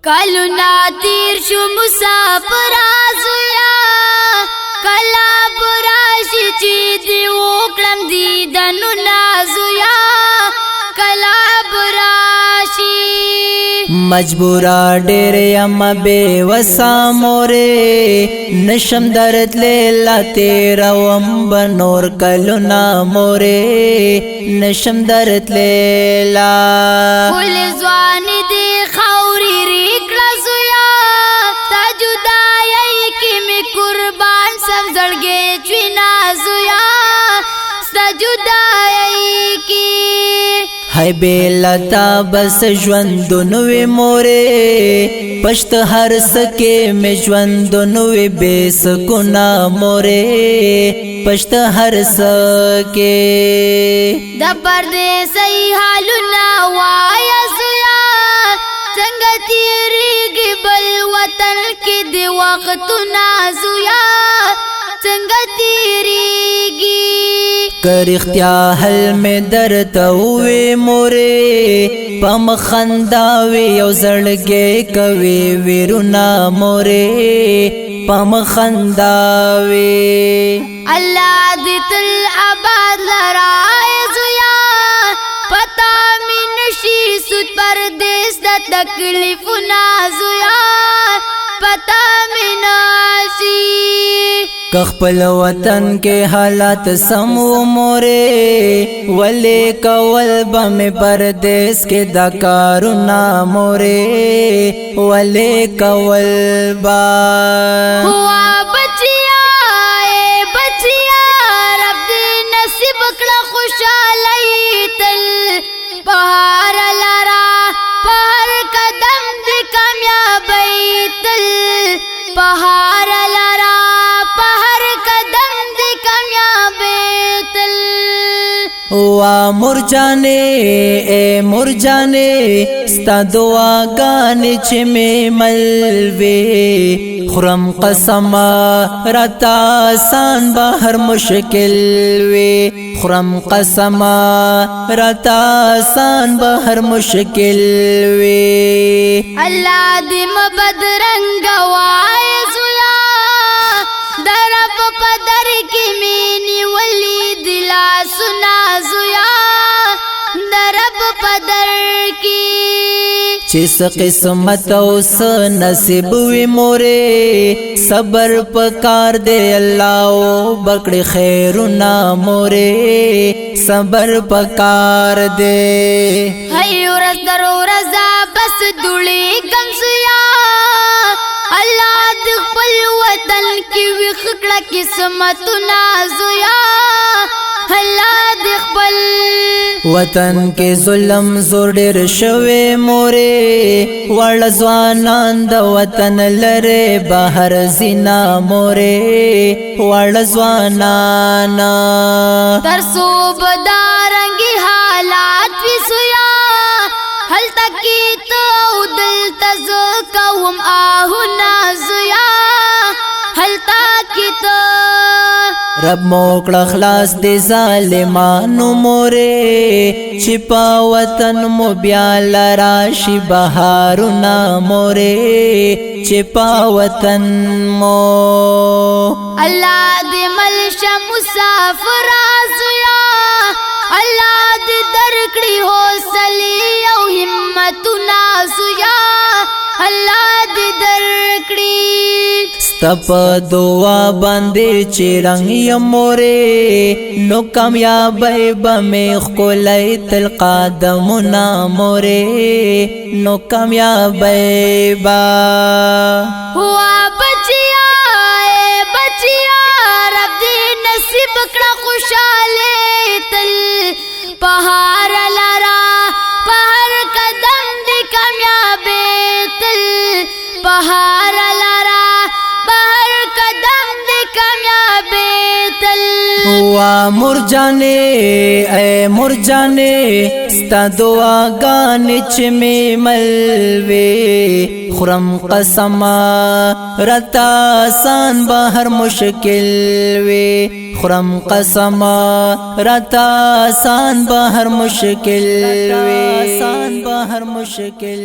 کلنا تیر شو مسافر آزویا کلا براشی چی دی وکلم دیدنو نازویا کلا براشی مجبورا ډېر یم بے وسا مورې نشم درتلې لا تېروم به نور کلونه مورې نشم درتلې لا ګل ځواني دې خاورې ریکړه زویا ستا جدایۍ کې مې قربان سم زړګی چوینا زویا ستا جدایۍ کې هی بیلتا بس ژوندونوی مورې پشت هر سکے میں ژوندونوی بے سکونا مورې پشت هر سکے د پردیسۍ حالونه وایه زویا څنګه تېرېږي بل وطن کې د وختونه زویا څنګه تېرېږي که رښتیا حل میں درته ووې مورې په مخندا وې یو زړګی کوي ویرونه مورې په مخندا وې الله دې تل آباد لرای زویا پتا مې نشي سود پردیس د تکلیفونه زویا پتا مې نشي که خپل وطن کې حالات سم و مورې ولې کول به مې پردیس کې دا کارونه مورې ولې کول به هوا بچیا اے بچیا رب دې نصیب کړه خوشالۍ تل بهار لرا پر قدم دې کامیابۍ تل بهار لرا وا مرجانے اے مرجانے ستا دعاګانې چې مې ملوي خرم قسم راته آسان به هر مشکل وي خرم قسم راته آسان به هر مشکل وي الله دې مبدرنګ وای زویا درب پدر کې مینی ولی دلا سنا زویا درب پدر کې چې قسمت او نصیب وي مورې صبر پکار دے الله او بکړي خیرونه مورې صبر پکار دے هي ورځ درو رضا بس دوړي کم زویا الله د خپل وطن کې وخکړه قسمتونه زویا الله د خپل وطن کې ظلم زور ډېر شوی مورې وړ ځوانان د وطن لره بهر زینا مورې وړ ځوانان تر سو بدارنګي حالات وسویا هل تکي تو دل تزو کوم آهنا زویا هل تکي تو رب موکړه خلاص دې ظالمانو مورې چې په وطن مو بیا لراشي بهارونه مورې چې په وطن مو الله دې ملشه مسافر زویا الله دې درکړي حوصله او همتونه زویا الله دې درکړي ستپ دعا باندې چې رنگ یم مورې نو کامیابی به مې ښکلی تل قدمونه مورې نو کامیابی به هوا بچیا اے بچیا رب دې نصیب کړه خوشاله تل بهار لرا پر قدم دې کامیابی تل بهار لرا پر قدم دې کامیابی تل وا مرجانے اے مرجانے ستا دعاګانې چې مې ملوي خرم قسم راته آسان به هر مشکل وي خرم قسم راته آسان به هر مشکل وي آسان به هر مشکل